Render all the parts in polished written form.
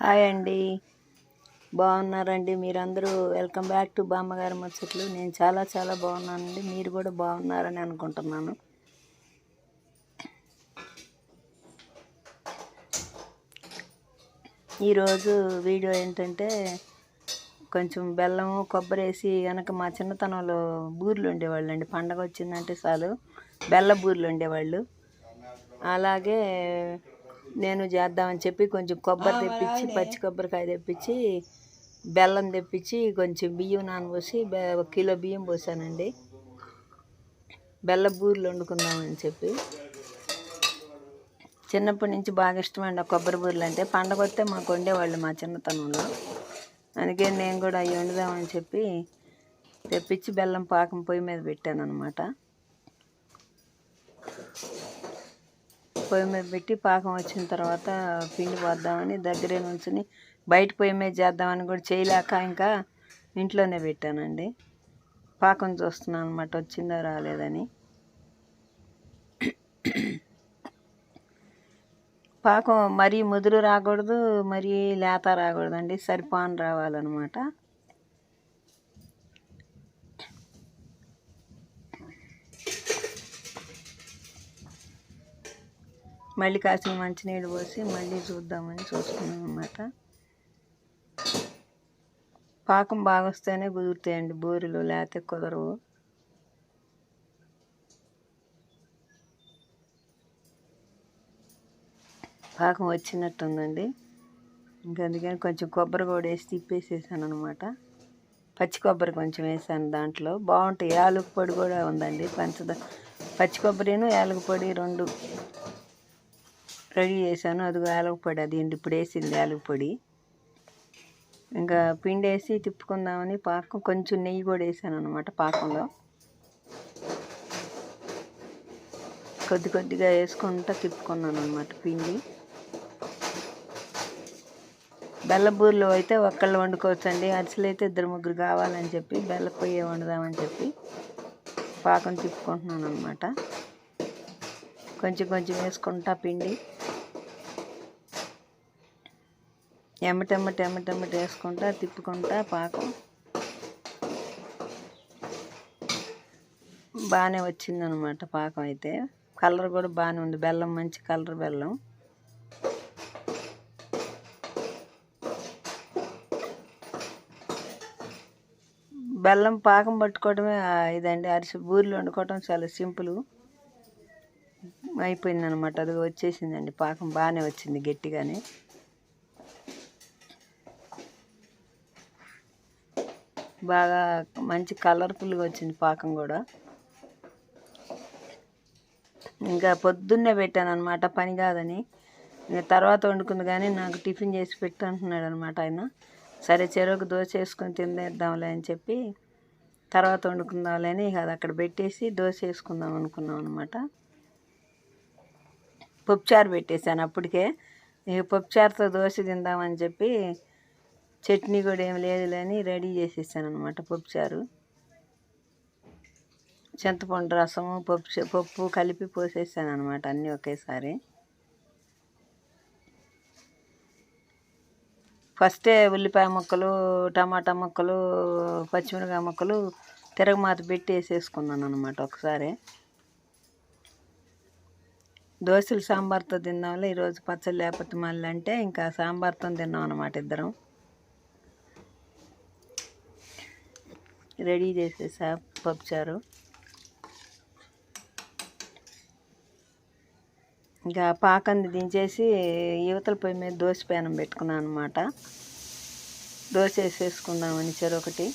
Hi అండి, బాగున్నారండి మీరందరూ? వెల్కమ్ బ్యాక్ టు బామ్మగారి ముచ్చట్లు. నేను చాలా చాలా బాగున్నానండి. మీరు కూడా బాగున్నారని అనుకుంటున్నాను. ఈరోజు వీడియో ఏంటంటే, కొంచెం బెల్లం కొబ్బరి వేసి కనుక మా చిన్నతనంలో బూరెలు ఉండేవాళ్ళు అండి. పండగ వచ్చిందంటే చాలు బెల్ల బూరెలు ఉండేవాళ్ళు. అలాగే నేను చేద్దామని చెప్పి కొంచెం కొబ్బరి తెప్పించి, పచ్చి కొబ్బరికాయ తెప్పించి, బెల్లం తెప్పించి, కొంచెం బియ్యం నానబోసి 1 కిలో బియ్యం పోసానండి. బెల్ల బూరెలు వండుకుందామని చెప్పి. చిన్నప్పటి నుంచి బాగా ఇష్టమండి కొబ్బరి బూరెలు అంటే. పండగ వస్తే మాకు వండేవాళ్ళు మా చిన్నతనంలో. అందుకే నేను కూడా అవి వండుదామని చెప్పి తెప్పించి బెల్లం పాకం పొయ్యి మీద పెట్టాను అనమాట. పొయ్యి మీద పెట్టి పాకం వచ్చిన తర్వాత పిండి పోద్దామని దగ్గరే నుంచుని, బయట పొయ్యి మీద చేద్దామని కూడా చేయలేక ఇంకా ఇంట్లోనే పెట్టానండి. పాకం చూస్తున్నాను అనమాట, వచ్చిందో రాలేదని. పాకం మరీ ముదురు రాకూడదు, మరీ లేత రాకూడదండి, సరిపాన్ రావాలన్నమాట. మళ్ళీ కాసిన మంచినీళ్ళు పోసి మళ్ళీ చూద్దామని చూసుకున్నాం అన్నమాట. పాకం బాగా వస్తేనే కుదురుతాయండి బూరెలు, లేకపోతే కుదరవు. పాకం వచ్చినట్టుందండి. ఇంకా అందుకని కొంచెం కొబ్బరి కూడా వేసి తిప్పేసేసాను అనమాట. పచ్చి కొబ్బరి కొంచెం వేసాను దాంట్లో, బాగుంటాయి. యాలక పొడి కూడా ఉందండి, పచ్చి కొబ్బరిను యాలక పొడి 2 రెడీ చేశాను. అదిగో యాలక పొడి, అది ఇప్పుడు వేసింది యాలక పొడి. ఇంకా పిండి వేసి తిప్పుకుందామని పాకం కొంచెం నెయ్యి కూడా వేసాను అనమాట. పాకంలో కొద్దిగా వేసుకుంటా తిప్పుకున్నాను అనమాట పిండి. బెల్లబూరులో అయితే ఒక్కళ్ళు వండుకోవచ్చండి. అరిసెలు అయితే 2-3 కావాలని చెప్పి బెల్ల పొయ్యి వండుదామని చెప్పి పాకం తిప్పుకుంటున్నాను అనమాట. కొంచెం వేసుకుంటా పిండి ఎమ్మటెమ్మటి వేసుకుంటా తిప్పుకుంటా పాకం బాగానే వచ్చిందనమాట. పాకం అయితే కలర్ కూడా బాగానే ఉంది. బెల్లం మంచి కలర్ బెల్లం. బెల్లం పాకం పట్టుకోవడమే ఇదండి. అరిసె బూరెలు వండుకోవడం చాలా సింపుల్ అయిపోయిందనమాట. అది వచ్చేసిందండి, పాకం బాగానే వచ్చింది గట్టిగానే. బాగా మంచి కలర్ఫుల్గా వచ్చింది పాకం కూడా. ఇంకా పొద్దున్నే పెట్టాను అనమాట, పని కాదని. ఇంకా తర్వాత వండుకుంది కానీ నాకు టిఫిన్ చేసి పెట్టు అంటున్నాడు అనమాట ఆయన. సరే చెరోకు దోశ వేసుకొని తినేద్దాంలే అని చెప్పి తర్వాత వండుకుందాంలే అని అది అక్కడ పెట్టేసి దోశ వేసుకుందాం అనుకున్నాం అనమాట. పప్పుచారు పెట్టేశాను అప్పటికే. ఇక పప్పుచారుతో దోశ తిందామని చెప్పి చట్నీ కూడా ఏం లేదులే అని రెడీ చేసేసాను అనమాట. పప్పుచారు, చింతపండు రసము, పప్పు కలిపి పోసేసాను అనమాట, అన్నీ ఒకేసారి. ఫస్టే ఉల్లిపాయ ముక్కలు, టమాటా ముక్కలు, పచ్చిమిరపకాయ ముక్కలు తిరగమాత పెట్టి వేసేసుకున్నాను అనమాట ఒకసారి. దోశలు సాంబార్తో తిందాంలే ఈరోజు, పచ్చడి లేకపోతే మళ్ళీ అంటే ఇంకా సాంబార్తో తిన్నాం అనమాట ఇద్దరం. రెడీ చేసేసా పప్పుచారు. ఇంకా పాకంది దించేసి యువతల పొయ్యి మీద దోశ పేనం పెట్టుకున్నాను అనమాట. దోశ వేసేసుకుందామని చెరొకటి.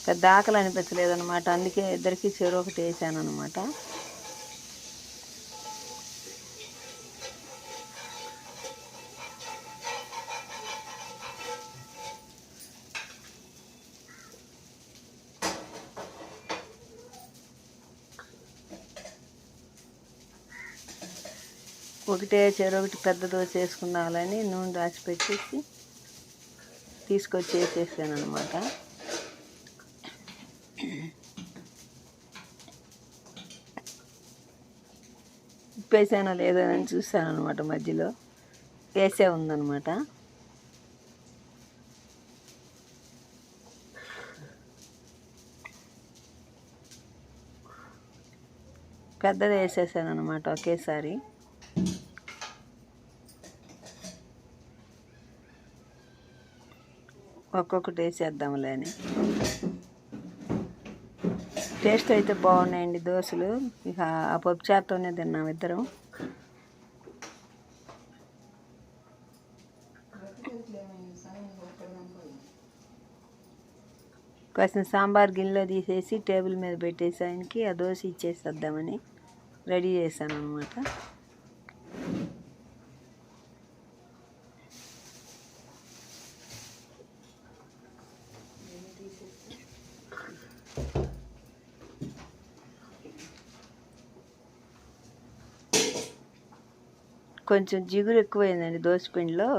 పెద్ద ఆకలి అనిపించలేదనమాట, అందుకే ఇద్దరికి చెరొకటి వేసాను అనమాట. చెరొకటి పెద్ద దోశ వేసుకుందామని నూనె రాసి పెట్టేసి తీసుకొచ్చి వేసేసాను అనమాట. ఉప్పేసానో లేదో అని చూసాను అనమాట మధ్యలో. వేసే ఉందన్నమాట. పెద్దది వేసేసాను అనమాట ఒకేసారి. ఒక్కొక్కటి వేసేద్దాంలే అని. టేస్ట్ అయితే బాగున్నాయండి దోశలు. ఇక ఆ పప్పుచారుతోనే తిన్నాం ఇద్దరం. కాసిన సాంబార్ గిన్నెలో తీసేసి టేబుల్ మీద పెట్టేసి ఆయనకి ఆ దోశ ఇచ్చేసేద్దామని రెడీ చేశాను అనమాట. కొంచెం జిగురు ఎక్కువైందండి దోశపిండిలో.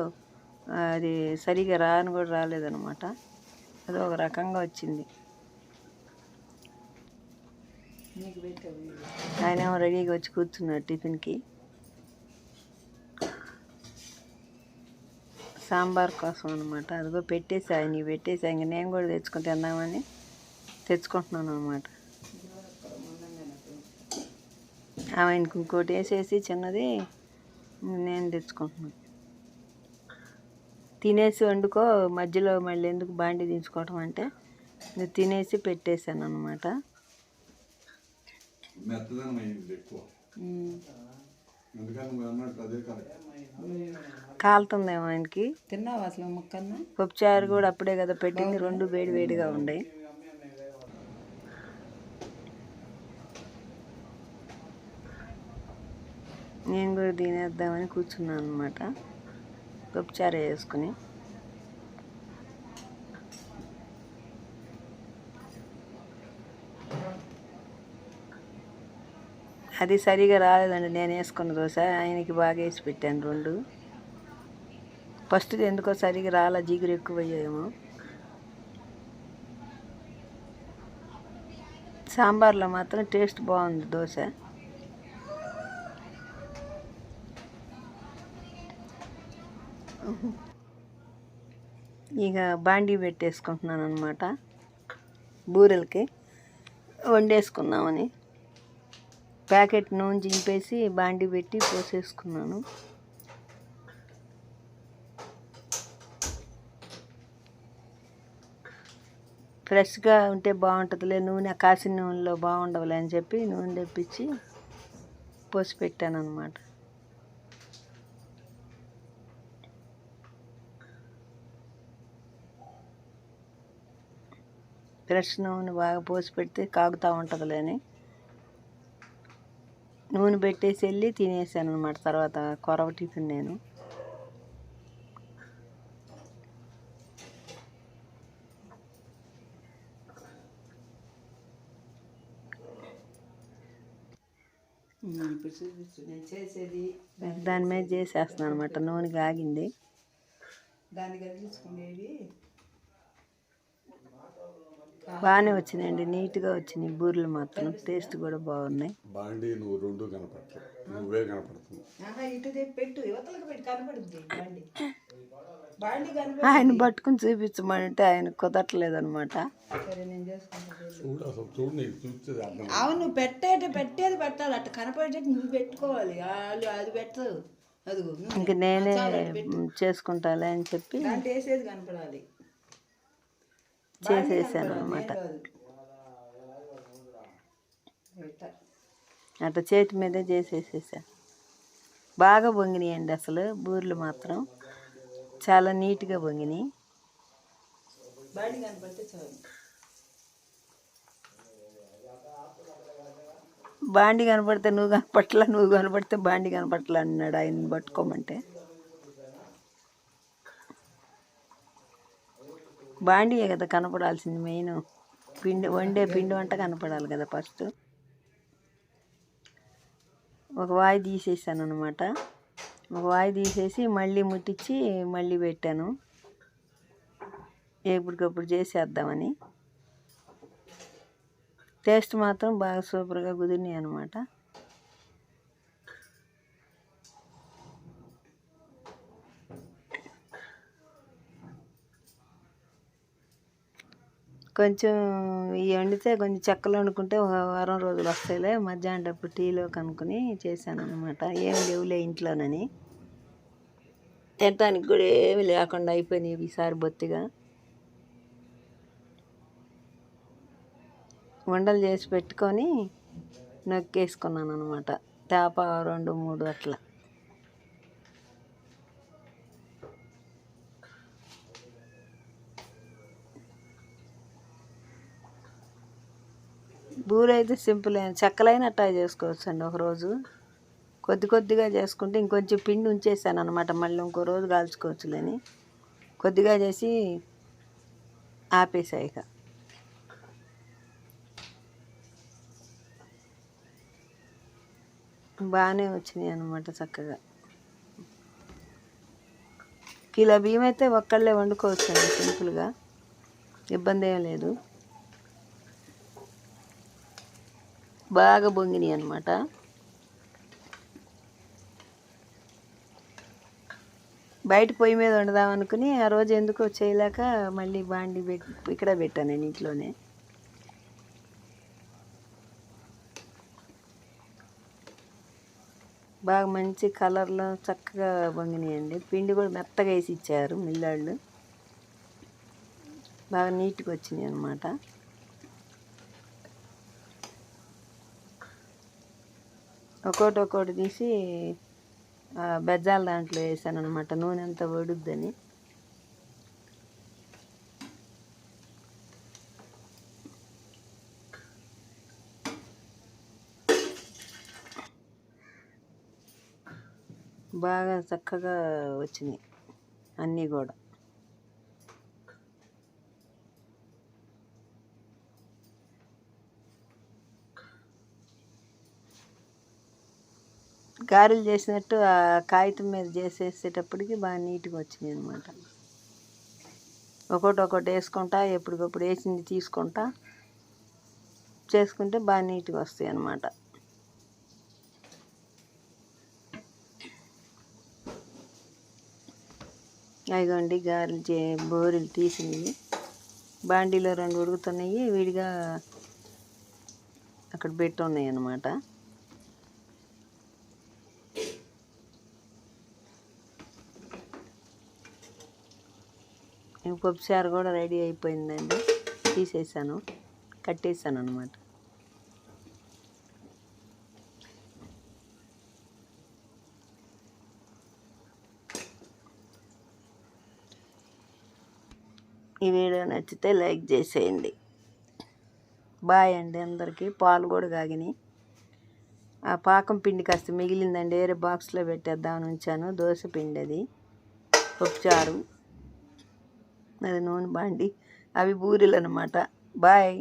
అది సరిగా కూడా రాలేదనమాట. అది ఒక రకంగా వచ్చింది. ఆయన ఏమో రెడీగా వచ్చి కూర్చున్నాడు టిఫిన్కి. సాంబార్ కోసం అనమాట. అదిగో పెట్టేసి ఆయనకి పెట్టేసి ఇంక నేను కూడా తెచ్చుకొని తిందామని తెచ్చుకుంటున్నాను అనమాట. ఆయనకి ఇంకోటి వేసేసి చిన్నది నేను తెచ్చుకుంటున్నాను. తినేసి వండుకో, మధ్యలో మళ్ళీ ఎందుకు బాండి దించుకోవటం అంటే తినేసి పెట్టేశాను అనమాట. కాలుతుందేమో ఆయనకి. తిన్నావు అసలు ముక్కన్నా? పప్పుచారు కూడా అప్పుడే కదా పెట్టింది, రెండు వేడి వేడిగా ఉన్నాయి. నేను కూడా తినేద్దామని కూర్చున్నాను అనమాట పప్పుచారు వేసుకుని. అది సరిగా రాలేదండి నేను వేసుకున్న దోశ. ఆయనకి బాగా వేసి పెట్టాను రెండు. ఫస్ట్ది ఎందుకో సరిగా రాలా, జిగురు ఎక్కువయ్యేమో. సాంబార్లో మాత్రం టేస్ట్ బాగుంది దోశ. ఇక బాండీ పెట్టేసుకుంటున్నాను అనమాట. బూరెలకి వండేసుకుందామని ప్యాకెట్ నూనె చింపేసి బాండీ పెట్టి పోసేసుకున్నాను. ఫ్రెష్గా ఉంటే బాగుంటుందిలే, నూనె కాసిన నూనెలో బాగుండవులే అని చెప్పి నూనె తెప్పించి పోసి పెట్టాను అనమాట. ఫ్రెష్ నూనె బాగా పోసి పెడితే కాగుతూ ఉంటుందిలే అని నూనె పెట్టేసి వెళ్ళి తినేసాను అనమాట. తర్వాత కొరవ టిఫిన్ నేను. దాని మీద చేసేస్తున్నాను అనమాట. నూనె ఆగింది. దాన్ని కలిగించుకునేవి బాగానే వచ్చినాయండి, నీట్గా వచ్చినాయి బూరెలు మాత్రం. టేస్ట్ కూడా బాగున్నాయి. బాండి నువ్వు రెండు కనపడతావు, నువ్వే కనపడుతుంది. ఇటు పెట్టు, యువతలకు పెట్టి కనపడుద్ది బాండి. బాండి కనపడి ఆయన పట్టుకుని చూపించమంటే ఆయన కుదరట్లేదు అనమాట. సరే నేను చేసుకుంటాను. చూడు అసలు చూడు, నీకు చూస్తే అర్థం. అవును, పెట్టేది పెట్టాలి. అట్లా కనపడేటట్టు నువ్వు పెట్టుకోవాలి. వాళ్ళు అది పెట్టదు. అదిగో ఇంక నేనే చేసుకుంటాలే అని చెప్పి దాంట్లో వేసేది కనపడాలి. చేసేసాను అనమాట. అట్లా చేతి మీదే చేసేసేసా. బాగా పొంగినాయండి అసలు బూరెలు మాత్రం. చాలా నీట్గా పొంగినాయి. బాడీ కనపడితే చాలు. బాండి కనపడితే నువ్వు కనపట్లా, నువ్వు కనపడితే బాండి కనపట్లా అన్నాడు ఆయన్ని పట్టుకోమంటే. బాండియే కదా కనపడాల్సింది మెయిన్. వండే పిండి వంట కనపడాలి కదా ఫస్ట్. ఒక వాయి తీసేసాను అనమాట. ఒక వాయి తీసేసి మళ్ళీ ముట్టించి మళ్ళీ పెట్టాను ఎప్పటికప్పుడు చేసేద్దామని. టేస్ట్ మాత్రం బాగా సూపర్గా కుదిరినాయి అనమాట. కొంచెం ఇవి వండితే కొంచెం చెక్కలు వండుకుంటే ఒక వారం రోజులు వస్తాయిలే, మధ్యాహ్నం టీలో కనుక్కొని చేశాను అనమాట. ఏం లేవులే ఇంట్లోనని. తినటానికి కూడా ఏమి లేకుండా అయిపోయినాయి ఈసారి బొత్తిగా. వండలు చేసి పెట్టుకొని నొక్కేసుకున్నాను అనమాట. తేప 2, 3 అట్లా. బూరైతే సింపుల్, చెక్కలైనా అట్టా చేసుకోవచ్చు అండి. ఒకరోజు కొద్దిగా చేసుకుంటే ఇంకొంచెం పిండి ఉంచేసాను అనమాట. మళ్ళీ ఇంకో రోజు కాల్చుకోవచ్చులేని కొద్దిగా చేసి ఆపేసా ఇక. బాగానే వచ్చినాయి అనమాట చక్కగా. కిలో బియ్యం అయితే ఒక్కళ్ళే వండుకోవచ్చు అండి సింపుల్గా, ఇబ్బంది ఏం లేదు. బాగా పొంగినాయి అనమాట. బయట పొయ్యి మీద వండుదాం అనుకుని ఆ రోజు ఎందుకో చేయలేక మళ్ళీ బాండి ఇక్కడ పెట్టాను నేను ఇంట్లోనే. బాగా మంచి కలర్లో చక్కగా పొంగినాయండి. పిండి కూడా మెత్తగా వేసి ఇచ్చారు మిల్లాళ్ళు. బాగా నీట్గా వచ్చినాయి అనమాట. ఒక్కోటి తీసి బెజ్జాల దాంట్లో వేసాను అనమాట, నూనె అంతా వడుద్దని. బాగా చక్కగా వచ్చినాయి అన్నీ కూడా. గారెలు చేసినట్టు ఆ కాగితం మీద చేసేసేటప్పటికి బాగా నీట్గా వచ్చినాయి అనమాట. ఒక్కొక్కటి వేసుకుంటా, ఎప్పటికప్పుడు వేసింది తీసుకుంటా చేసుకుంటే బాగా నీట్గా వస్తాయి అన్నమాట. అదిగోండి గారెలు బూరెలు తీసినవి బాండీలో 2 ఉడుకుతున్నాయి, విడిగా అక్కడ పెట్టి ఉన్నాయి అన్నమాట. పప్పుచారు కూడా రెడీ అయిపోయిందండి, తీసేసాను, కట్టేసాను అనమాట. ఈ వీడియో నచ్చితే లైక్ చేసేయండి. బాయ్ అండి అందరికీ. పాలు కూడా కాగినాయి. ఆ పాకం పిండి కాస్త మిగిలిందండి, వేరే బాక్స్లో పెట్టేద్దామని ఉంచాను. దోశ పిండి అది, పప్పుచారు, అది నూనె బాండి, అవి బూరెలు అనమాట. బాయ్.